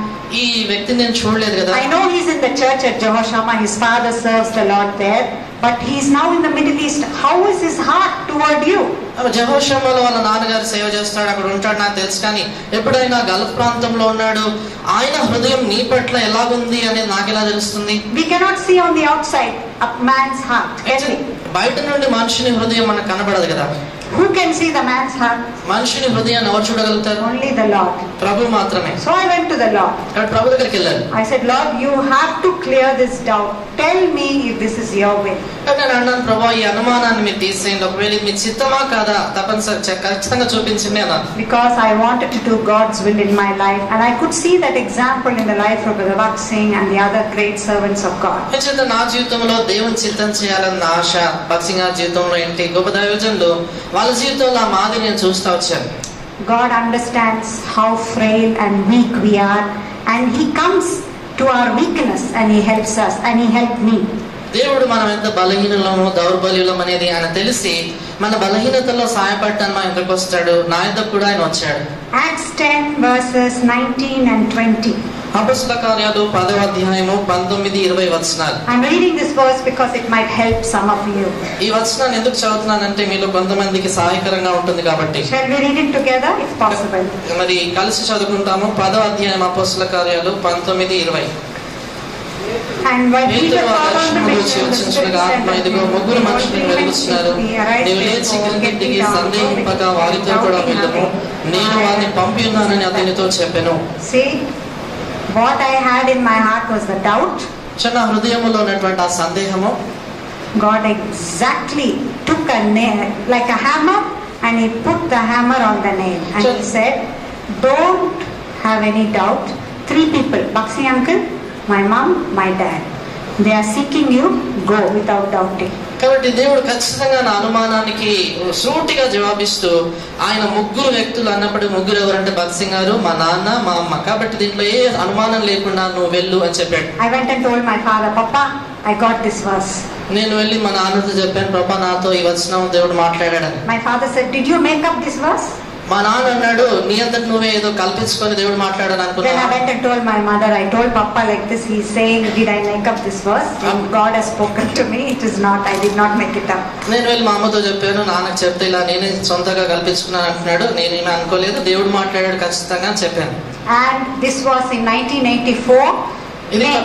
ఈ వ్యక్తిని నేను చూడలేదు కదా. I know he's in the church at Jehoshaphat, his father serves the Lord there, but he's now in the Middle East. How is his heart toward you? జెహోషాలో వాళ్ళ నాన్నగారు సేవ చేస్తాడు, అక్కడ ఉంటాడు నాకు తెలుసు, కానీ ఎప్పుడైనా గల్ఫ్ ప్రాంతంలో ఉన్నాడు, ఆయన హృదయం నీ పట్ల ఎలాగుంది అనేది నాకు ఎలా తెలుస్తుంది? We cannot see on the outside a man's heart, can we? బయట నుండి మనుషుని హృదయం మనకు కనబడదు కదా. Who can see the man's heart? మనుషుని హృదయాన్ని ఎవరు చూడగలుగుతారు? Only the Lord. ప్రభు మాత్రమే. So I went to the Lord. ప్రభు దగ్గరికి వెళ్ళాను. I said, Lord, you have to clear this doubt. Tell me if this is your will. నేను అన్నాను, ప్రభు ఈ అనుమానాన్ని మీరు తీసేయండి, ఒకవేళ ఇది మీ చిత్తమా కాదా తప్పనిసరి ఖచ్చితంగా చూపించండి అన్నాను. Because I wanted to do God's will in my life, and I could see that example in the life of Brother Vak Singh and the other great servants of God. నా జీవితంలో దేవుని చిత్తం చేయాలన్న ఆశ, భక్త్ సింగ్ గారి జీవితంలో ఏంటి, గొప్ప దైవజనులు వాళ్ళ జీవితంలో ఆ మాదిరి నేను చూస్తూ వచ్చాను. God understands how frail and weak we are, and He comes to our weakness and He helps us, and He helped me. దేవుడు మనం ఎంత బలహీనలము, దౌర్బల్యులం అనేది ఆయన తెలిసి మన బలహీనతలో సహాయపడటానికి మా ఇంటికి వస్తాడు. నా ఇంటికి కూడా ఆయన వచ్చాడు. Acts 10 verses 19 and 20. అపొస్తలుల కార్యాలు 10వ అధ్యాయము 19-20 వచనాలు. I'm reading this verse because it might help some of you. ఈ వచనాన్ని ఎందుకు చదువుతున్నానంటే మీలో కొంతమందికి సహాయకరంగా ఉంటుంది కాబట్టి. Shall we read it together if possible? మరి కలిసి చదువుకుంటాము. 10వ అధ్యాయం అపొస్తలుల కార్యాలు 19-20. And when Peter called on the mission, the Spirit ఆత్మ ఇదిగో ముగ్గురు మనుషులను వెలుగుతున్నారు, నీవు లేచి క్రిందికి సందేహింపక వారితో కూడా వెళ్ళము, నేను వారిని పంపి ఉన్నానని అతనితో చెప్పెను. See, what I had in my heart was the doubt. నా హృదయములో ఉన్నటువంటి ఆ సందేహము. God exactly took a nail like a hammer and He put the hammer on the nail and He said, don't have any doubt. 3 people, Bakshi uncle, my mom, my dad, they are seeking you, go without doubting. కాబట్టి దేవుడు ఖచ్చితంగా నా అనుమానానికి సూటిగా జవాబిస్తూ ఆయన ముగ్గురు వ్యక్తులు అన్నప్పుడు, ముగ్గురు ఎవరంటే భక్త్ సింగ్ గారు, మా నాన్న, మా అమ్మ, కాబట్టి దీంట్లో ఏ అనుమానం లేకుండా నువ్వు వెళ్ళు అని చెప్పాడు. I went and told my father, Papa, I got this verse. నేను వెళ్ళి మా నాన్నతో చెప్పాను, ప్రభా నాతో ఈ వచనం దేవుడు మాట్లాడాడని. My father said, did you make up this verse? మా నాన్న అన్నాడు, నీ అంతటి నువ్వే ఏదో కల్పించుకొని దేవుడు మాట్లాడాను అనుకున్నా. Then I went and told my mother, I told Papa like this, he's saying, did I make up this verse? God has spoken to me, it is not, I did not make it up. నేను వెళ్ళి మా అమ్మతో చెప్పాను, నాన్నకు చెప్తే ఇలా నేనే సొంతగా కల్పించుకున్నాను అంటున్నాడు, నేనేమీ అనుకోలేదు, దేవుడు మాట్లాడాడు ఖచ్చితంగా అని చెప్పాను. And this was in 1984 ఇది May.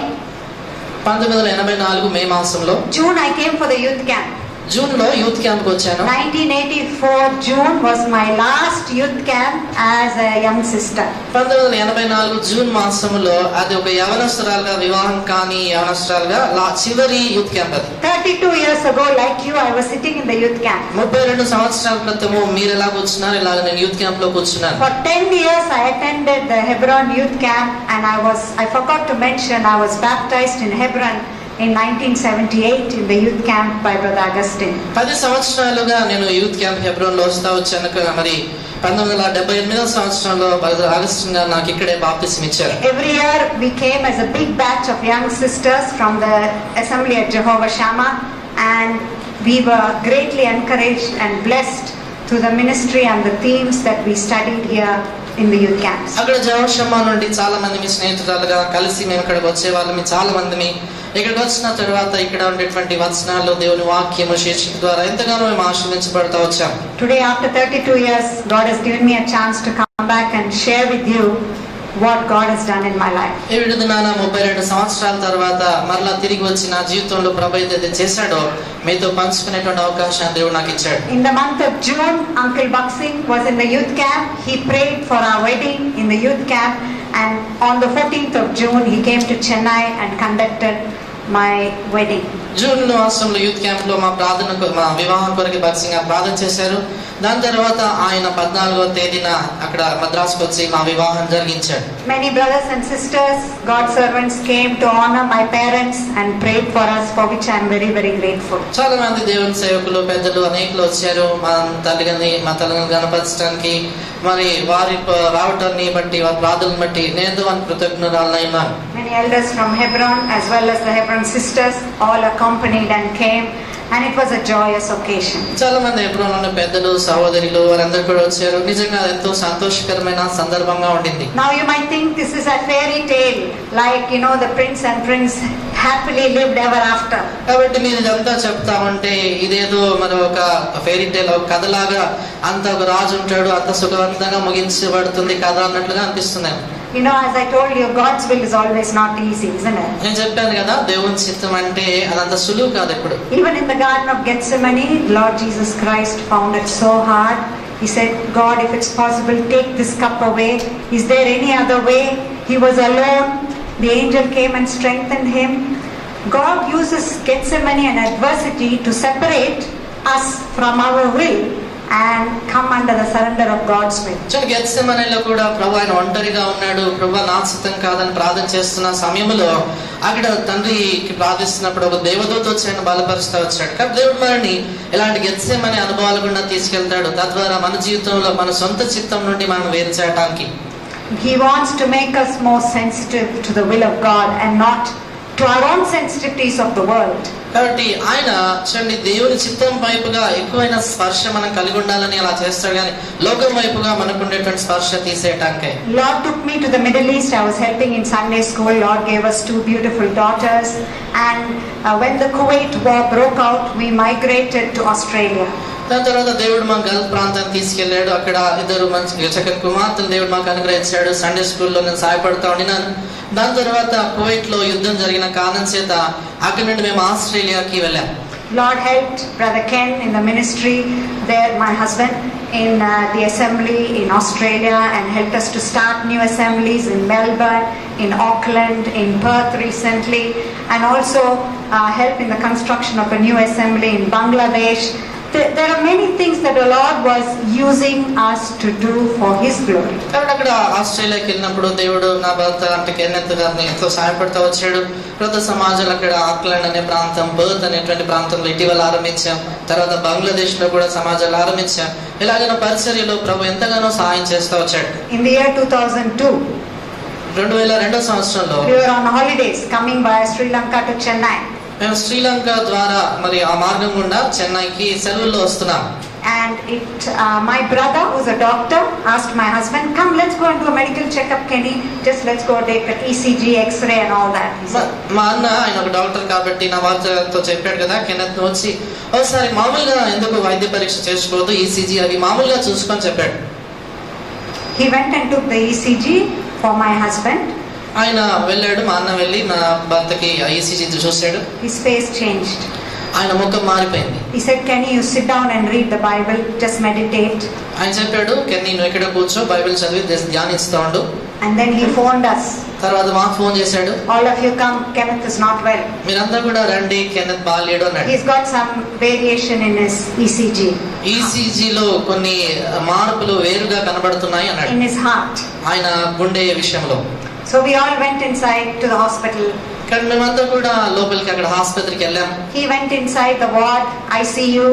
1984 మే మాసంలో. June I came for the youth camp. June లో యూత్ క్యాంప్ వచ్చాను. 1984 June was my last youth camp as a young sister. 1984 June మాసంలో అది ఒక యవనస్తురాలుగా, వివాహం కాని యవనస్తురాలుగా చివరి యూత్ క్యాంప్ అది. 32 years ago, like you, I was sitting in the youth camp. 32 సంవత్సరాల క్రితము మీరు ఎలా కూర్చున్నారు, ఇలాగ నేను యూత్ క్యాంప్ లో కూర్చున్నాను. For 10 years I attended the Hebron youth camp, and I forgot to mention, I was baptized in Hebron in 1978 in the youth camp by Brother Augustine. 10 సంవత్సరాలుగా నేను యూత్ క్యాంప్ హెబ్రోన్ లో వస్తా వచ్చాను. మరి 1978వ సంవత్సరంలో బ్రదర్ అగస్టిన్ గారు నాకు ఇక్కడే బాప్తిసం ఇచ్చారు. Every year we came as a big batch of young sisters from the assembly at Jehovah Shammah, and we were greatly encouraged and blessed through the ministry and the themes that we studied here in the youth camps. అక్కడ Jehovah Shammah నుండి చాలా మంది మీ స్నేహితురాలుగా కలిసి మేము ఇక్కడికి వచ్చేవాళ్ళం. చాలా మంది ఇక్కడికి వచ్చిన తర్వాత ఇక్కడ ఉండేటువంటి వచనాలు, దేవుని వాక్యము శీర్షిక ద్వారా ఎంతగానో మేము ఆశీర్వదించబడతా వచ్చాం. Today after 32 years God has given me a chance to come back and share with you what God has done in my life. ఈ విధంగా నా 32 సంవత్సరాల తర్వాత మరలా తిరిగి వచ్చి నా జీవితంలో ప్రభు ఏదైతే చేశాడో మీతో పంచుకునేటువంటి అవకాశాన్ని దేవుడు నాకు ఇచ్చాడు. In the month of June, Uncle Buxing was in the youth camp. He prayed for our wedding in the youth camp, and on the 14th of June he came to Chennai and conducted my wedding. June మాసంలో youth camp లో మా వివాహం కొరకు బక్సింగ్ ప్రార్థన చేశారు. దాని తర్వాత ఆయన 14వ తేదీన అక్కడ మద్రాసుకు వచ్చి మా వివాహం జరిగించాడు. Many brothers and sisters, God's servants came to honor my parents and prayed for us, for which I am very, very grateful. చాలా మంది దేవుని సేవకులు పెద్దలు అనేకులు వచ్చారు మా తల్లిని గణపరచడానికి. మరి వారి రావటాన్ని బట్టి వారి ప్రార్థనను బట్టి నేను వారికి కృతజ్ఞురాలనై ఉన్నాను. Many elders from Hebron as well as the Hebron sisters all accompanied and came, and it was a joyous occasion. చాలా మంది హెబ్రోన్లోని పెద్దలు సహోదరులు వారందరూ కూడా వచ్చారు. నిజంగా ఎంతో సంతోషకరమైన సందర్భంగా ఉండింది. Now you might think this is a fairy tale, like the prince and prince happily lived ever after. కాబట్టి మీరు ఇదంతా చెప్తా ఉంటే ఇదేదో మరి ఒక ఫెయిరీ టేల్, ఒక కథలాగా, అంత ఒక రాజు ఉంటాడు, అంత సుఖవంతంగా ముగించబడుతుంది కథ అన్నట్లుగా అనిపిస్తుంది. As I told you, God's will is always not easy, isn't it? నేను చెప్పాను కదా, దేవుని చిత్తం అంటే అదంత సులువు కాదు ఎప్పుడు. Even in the Garden of Gethsemane, Lord Jesus Christ found it so hard. He said, God, if it's possible, take this cup away. Is there any other way? He was alone. The angel came and strengthened him. God uses Gethsemane and adversity to separate us from our will and come under the surrender of God's will. గెత్సెమనేలో కూడా ప్రభు ఆయన ఒంటరిగా ఉన్నాడు. ప్రభు నా చిత్తం కాదని ప్రార్థన చేస్తున్న సమయంలో అక్కడ తండ్రికి ప్రార్థిస్తున్నప్పుడు ఒక దేవదూత వచ్చి ఆయన బలపరుస్తూ వచ్చాడు. కాబట్టి దేవుడు మనని ఇలాంటి గెత్సెమనే అనుభవాలు గుండా తీసుకెళ్తాడు. తద్వారా మన జీవితంలో మన సొంత చిత్తం నుండి మనం వేరు చేయడానికి. He wants to make us more sensitive to the will of God and not to our own sensitivities of the world. కాబట్టి ఆయన చూడండి, దేవుని చిత్తం వైపుగా ఎక్కువైన స్పర్శ మనం కలిగి ఉండాలని అలా చేస్తాడు, కానీ లోకం వైపుగా మనకు ఉండేటువంటి స్పర్శ తీసేయటానికే. Lord took me to the Middle East. I was helping in Sunday school. Lord gave us 2 beautiful daughters, and when the Kuwait war broke out, we migrated to Australia. దాని తర్వాత దేవుడు మా గల్ఫ్ ప్రాంతాన్ని తీసుకెళ్లాడు. అక్కడ 2 మంచి చక్కని కుమార్తెలు దేవుడు మాకు అనుగ్రహించాడు. సండే స్కూల్లో నేను సహాయపడతా ఉండినాను. దాని తర్వాత కువైట్ లో యుద్ధం జరిగిన కారణం చేత అక్కడి నుండి మేము ఆస్ట్రేలియాకి వెళ్ళాం. Lord helped Brother Ken in the ministry there, my husband, in the assembly in Australia, and helped us to start new assemblies in Melbourne, in Auckland, in Perth recently, and also help in the construction of a new assembly in Bangladesh. There are many things that the Lord was using us to do for His glory. అక్కడ ఆస్ట్రేలియాకి వెళ్ళినప్పుడు దేవుడు నా భర్త అంటే Kenneth గారిని ఎంతో సహాయపడుతూ వచ్చాడు. ప్రతి సమాజాలు అక్కడ ఆక్లాండ్ అనే ప్రాంతం, పర్త్ అనేటువంటి ప్రాంతంలో ఇటీవల ఆరంభించాం. తర్వాత బంగ్లాదేశ్ లో కూడా సమాజాలు ఆరంభించాం. ఇలాగైనా పరిచర్యలో ప్రభు ఎంతగానో సహాయం చేస్తూ వచ్చాడు. In the year 2002, 2002 సంవత్సరంలో we were on holidays coming via Sri Lanka to Chennai. మేము శ్రీలంక ద్వారా మరి ఆ మార్గం గుండా చెన్నైకి సెలవుల్లో వస్తున్నాం. And my brother, who's a doctor, asked my husband, "Come, let's go and do a medical checkup, Kenny. Just let's go take an ECG, X-ray, and all that." మా అన్న ఆయన ఒక డాక్టర్ కాబట్టి నా వార్తతో చెప్పాడు కదా, కెన్నెత్ వచ్చి ఒకసారి మామూలుగా ఎందుకు వైద్య పరీక్ష చేసుకోవద్దు, ఈసీజీ అవి మామూలుగా చూసుకొని చెప్పాడు. He went and took the ECG for my husband. ఆయన వెళ్ళాడు, మా అన్న వెళ్ళి నా భర్తకి ఈసీజీ చూసాడు. His face changed. ఆయన ముఖం మారిపోయింది. He said, "Kenny, you sit down and read the Bible, just meditate." ఆయన చెప్పాడు, కెన్నీ నువ్వు ఇక్కడ కూర్చో, బైబిల్ చదివి ధ్యానిస్తూ ఉండు. And then he phoned us. తర్వాత మాకు ఫోన్ చేశాడు, "All of you come, Kenneth is not well." మీరంతా కూడా రండి, కెన్నెత్ బాలేడు అన్నాడు. He's got some variation in his ECG. ఈసీజీలో కొన్ని మార్పులు వేరుగా కనబడుతున్నాయి అన్నాడు. In his heart. ఆయన గుండె విషయంలో. So we all went inside to the hospital. కానీ మేమంతా కూడా లోపలికి అక్కడ ఆసుపత్రికి వెళ్ళాం. He went inside the ward, ICU.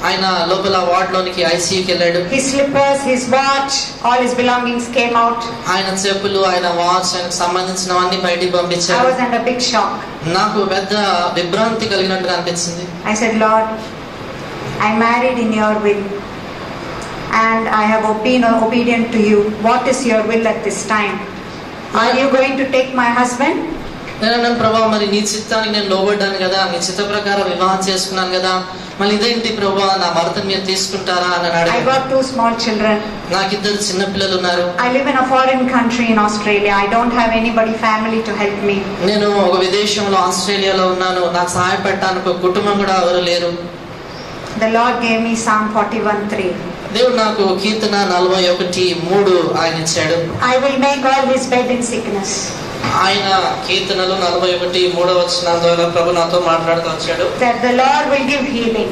ఆయన లోపల వార్డ్ లోనికి ఐసీయూకి వెళ్ళాడు. His slippers, his watch, all his belongings came out. ఆయన చెప్పులు, ఆయన వాచ్, ఆయనకు సంబంధించినవన్నీ బయటికి I పంపించారు. was under big shock. నాకు పెద్ద విభ్రాంతి కలిగినట్టుగా అనిపించింది. I said, "Lord, I married in your will and I have been obedient to you. What is your will at this time? Are you going to take my husband?" నేను ప్రభావ మరి నీ చిత్తానికి నేను లోబడ్డాను కదా, నీ చిత్త ప్రకారం వివాహం చేసుకున్నాను కదా, మళ్ళీ ఇదేంటి ప్రభువా, నా భర్తను మీరు తీసుకుంటారా అని I అడిగాడు. got 2 small children. నాకు 2 చిన్న పిల్లలు ఉన్నారు. I live in a foreign country in Australia. I don't have anybody family to help me. నేను ఒక విదేశంలో ఆస్ట్రేలియాలో ఉన్నాను. నాకు సహాయపడటానికి ఒక కుటుంబం కూడా ఎవరు లేరు. The Lord gave me Psalm 41:3. దేవుడు నాకు కీర్తన 41:3 ఆయన ఇచ్చాడు. I will make all his bed in sickness. ఆయన కీర్తనలు 41:3 ద్వారా ప్రభు నాతో మాట్లాడుతూ వచ్చాడు. That the Lord will give healing.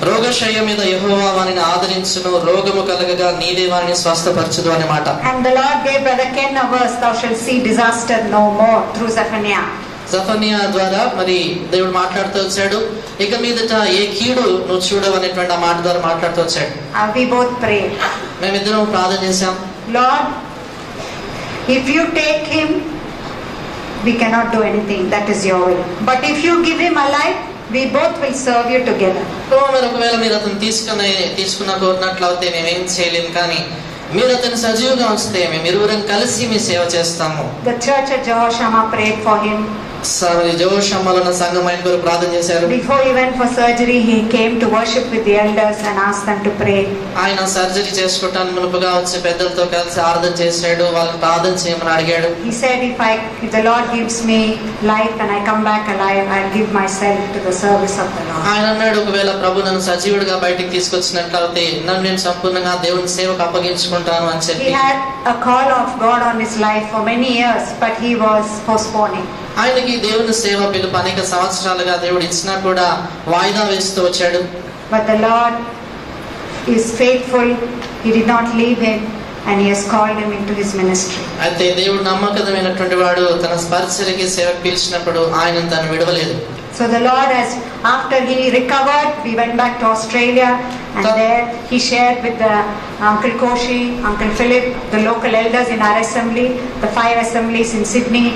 రోగశయ్య మీద యెహోవా వారిని ఆదరించును, రోగము కలగగా నీవే వారిని స్వస్థపరచుదు అనే మాట. And the Lord gave Brother Ken a verse, thou shalt see disaster no more, through Zephaniah. జెఫన్యా ద్వారా మరి దేవుడు మాట్లాడుతూ వచ్చాడు. ఇక మీదట ఏ కీడు నువ్వు చూడవు అనేటువంటి ఆ మాట ద్వారా మాట్లాడుతూ వచ్చాడు. We both prayed. మేమిద్దరం ప్రార్థన చేశాం. Lord, if you take him, we cannot do anything. That is your will. But if you give him alive, we both will serve you together. మరి ఒకవేళ మీరు అతను తీసుకున్న కోరినట్లయితే మేమేం చేయలేము, కానీ మీరు అతను సజీవుగా ఉంచితే మేము ఇరువురం కలిసి మీ సేవ చేస్తాము. The church at Jehoshama prayed for him. జెహోషామాలో సంఘం ఆయన కొరకు ప్రార్థన చేశారు. Before he went for surgery, he came to worship with the elders and asked them to pray. ఆయన సర్జరీ చేసుకోవటానికి మునుపుగా వచ్చి పెద్దలతో కలిసి ఆరాధన చేశాడు, వాళ్ళని ప్రార్థన చేయమని అడిగాడు. He said, if the Lord gives me life and I come back alive, I'll give myself to the service of the Lord. ఆయన అన్నాడు, ఒకవేళ ప్రభు నన్ను సజీవుడిగా బయటికి తీసుకొచ్చినట్లయితే నన్ను నేను సంపూర్ణంగా దేవుని సేవకు అప్పగించుకుంటాను అని చెప్పి. He had a call of God on his life for many years, but he was postponing. ఆయనకి దేవుని సేవ పిలుపు అనేక సంవత్సరాలుగా దేవుడు ఇచ్చినా కూడా వాయిదా వేస్తూ వచ్చాడు. But the Lord is faithful. He did not leave him and he has called him into his ministry. అయితే దేవుడు నమ్మకమైనటువంటి వాడు, తన పరిచర్యకి సేవకు పిలిచినప్పుడు ఆయన తను విడవలేదు. So the Lord has, after he recovered, we went back to Australia and there he shared with the Uncle Koshi, Uncle Philip, the local elders in our assembly, the 5 assemblies in Sydney,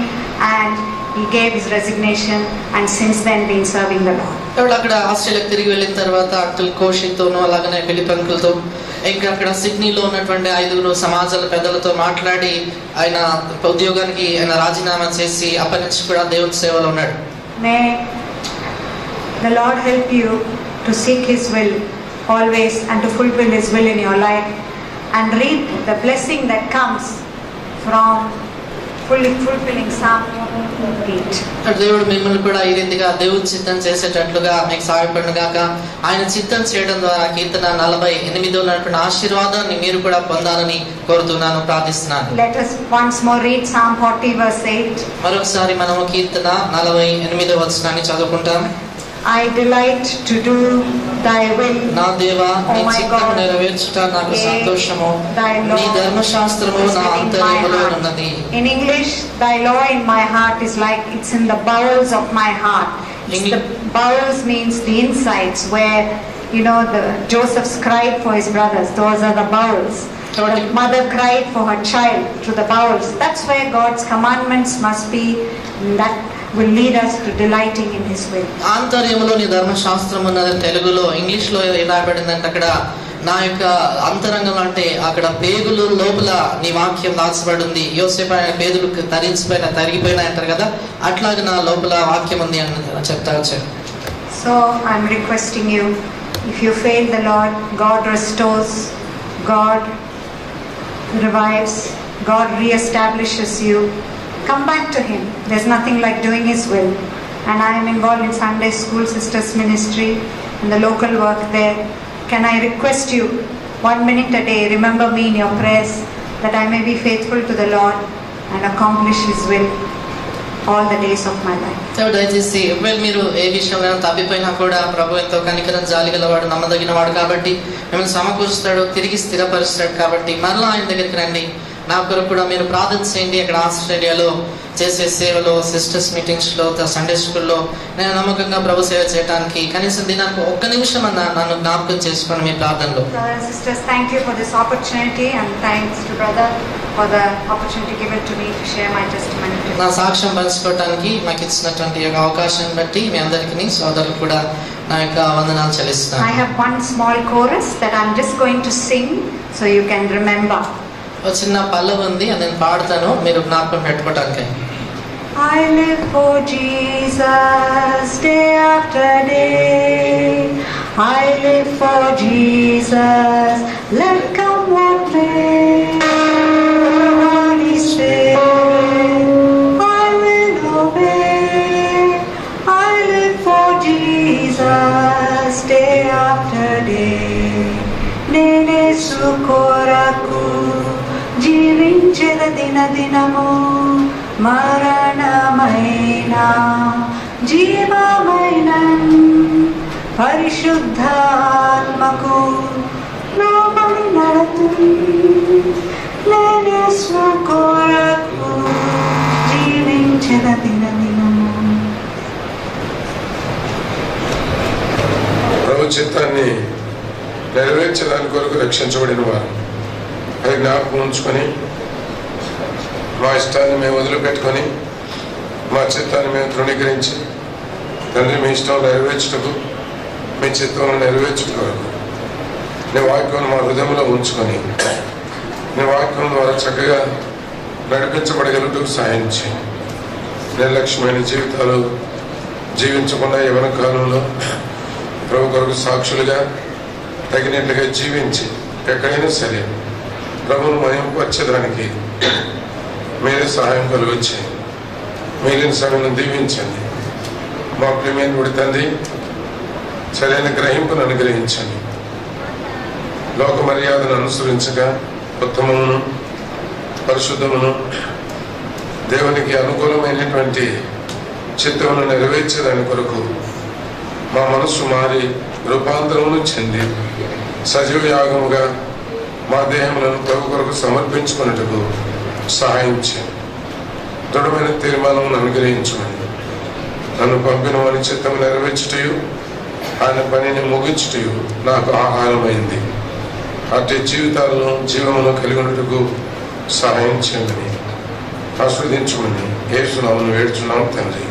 and he gave his resignation and since then been serving the Lord. ఇప్పుడు అక్కడ ఆస్ట్రేలియాకి తిరిగి వెళ్ళిన తర్వాత uncle కోషితోనూ అలాగనే Philip అంకుల్తో ఇంకా అక్కడ సిడ్నీలో ఉన్నటువంటి 5 సమాజాల పెద్దలతో మాట్లాడి ఆయన ఉద్యోగానికి ఆయన రాజీనామా చేసి అప్పటి నుంచి కూడా దేవుని సేవలో ఉన్నాడు. May the Lord help you to seek his will always and to fulfill his will in your life and reap the blessing that comes from fulfilling Psalm 8. దేవుడు మిమ్మల్ని కూడా ఈ రీతిగా దేవుని చిత్తం చేసేటట్లుగా మీకు సహాయపడుగాక. ఆయన చిత్తం చేయడం ద్వారా కీర్తన 48 ఉన్నటువంటి ఆశీర్వాదాన్ని మీరు కూడా పొందాలని కోరుతున్నాను, ప్రార్థిస్తున్నాను. Let us once more read Psalm 40 verse 8. మరొకసారి మనము కీర్తన 48వ వచనాన్ని చదువుకుంటాం. I delight to do thy will. నా దేవా, నీ చిత్తము నెరవేర్చుట నాకు సంతోషము. నీ ధర్మశాస్త్రము నా అంతర్యములో ఉన్నది. In English, thy law in my heart is like it's in the bowels of my heart. The bowels means the insides where the Joseph's cried for his brothers. Those are the bowels. The mother cried for her child through the bowels. That's where God's commandments must be. That will lead us to delighting in his will. ఆంతర్యములో నీ ధర్మశాస్త్రం ఉన్నది తెలుగులో. English లో రాయబడిందంటే అక్కడ నా యొక్క అంతరంగం అంటే అక్కడ పేగులు లోపల నీ వాక్యం దాచబడింది. యోసేపు ఆయన పేగులు తరిగిపోయినా అంటారు కదా, అట్లాగే నా లోపల వాక్యం ఉంది అని చెప్తా వచ్చాను. So I'm requesting you, if you fail the Lord, God restores, God revives, God reestablishes you. Come back to him. There's nothing like doing his will. And I am involved in Sunday school sisters ministry and the local work there. Can I request you 1 minute a day, remember me in your prayers, that I may be faithful to the Lord and accomplish his will all the days of my life. దయచేసి ఒకవేళ మీరు ఏ విషయంలో తప్పిపోయినా కూడా ప్రభు ఎంతో కనికరం జాలిగలవాడు, నమ్మదగిన వాడు కాబట్టి మిమ్మల్ని సమకూరుస్తాడు, తిరిగి స్థిరపరుస్తాడు. కాబట్టి మరలా ఆయన దగ్గరికి రండి. నా కొరకు కూడా మీరు ప్రార్థన చేయండి. అక్కడ ఆస్ట్రేలియాలో చేసే సేవలో, సిస్టర్స్ మీటింగ్స్లో, సండే స్కూల్లో నేను నమ్మకంగా ప్రభు సేవ చేయడానికి కనీసం దినానికి 1 నిమిషం నన్ను జ్ఞాపకం చేసుకోండి మీ ప్రార్థనలో. Brothers and sisters, thank you for this opportunity and thanks to brother for the opportunity given to me to share my testimony. నా సాక్ష్యం పంచుకోవడానికి మాకు ఇచ్చినటువంటి ఈ అవకాశాన్ని బట్టి మీ అందరికీ సోదరులు కూడా నా యొక్క వందనాలు చెల్లిస్తున్నాను. I have one small chorus that I'm just going to sing so you can remember. ఒక చిన్న పల్లవి ఉంది, అది నేను పాడతాను, మీరు జ్ఞాపకం పెట్టుకోవటానికి. I live for Jesus day after day. I live for Jesus. Let come what may. Holy Spirit, I will obey. I live for Jesus day after day. నేనేసు కొరకు జీవించెద దినదినము మరణమైన జీవమైన పరిశుద్ధాత్మకు లోబడి నడతు నేనేసు కొరకు జీవించెద దినదినము. ప్రభు చిత్తాన్ని నెరవేర్చడానికి కొరకు రక్షించబడిన వారు అది జ్ఞాపకం ఉంచుకొని మా ఇష్టాన్ని మేము వదిలిపెట్టుకొని మా చిత్తాన్ని మేము తృణీకరించి తండ్రి మీ ఇష్టం నెరవేర్చుటకు మీ చిత్తంలో నెరవేర్చుట కొరకు నీ వాక్యం మా హృదయంలో ఉంచుకొని నీ వాక్యం ద్వారా చక్కగా నడిపించబడగలుగుటకు సహాయం చేయండి. నిర్లక్ష్యమైన జీవితాలు జీవించకుండా యవన కాలంలో ప్రభు కొరకు సాక్షులుగా తగినట్లుగా జీవించి ఎక్కడైనా సరే ప్రభువును మహింపరచడానికి మీరే సహాయం కలుగొచ్చి మిగిలిన సమయంలో దీవించండి. మా ప్రియమైన తండ్రి సరైన గ్రహింపును అనుగ్రహించండి. లోక మర్యాదను అనుసరించగా ఉత్తమమును పరిశుద్ధమును దేవునికి అనుకూలమైనటువంటి చిత్తమును నెరవేర్చేదాని కొరకు మా మనస్సు మారి రూపాంతరమును చెంది సజీవ యాగముగా మా దేహములను ప్రభు కొరకు సమర్పించుకున్నట్టుకు సహాయం చేయండి. దృఢమైన తీర్మానమును అనుగ్రహించమని నన్ను పంపిన వారి చిత్తము నెరవేర్చుటయు ఆయన పనిని ముగించుటయు నాకు ఆహారమైంది. అట్టి జీవితాలను జీవమును కలిగి ఉన్నట్టుకు సహాయం చేయమని ఆస్వాదించమని యేసు నామమున వేడుచున్నాము తండ్రి.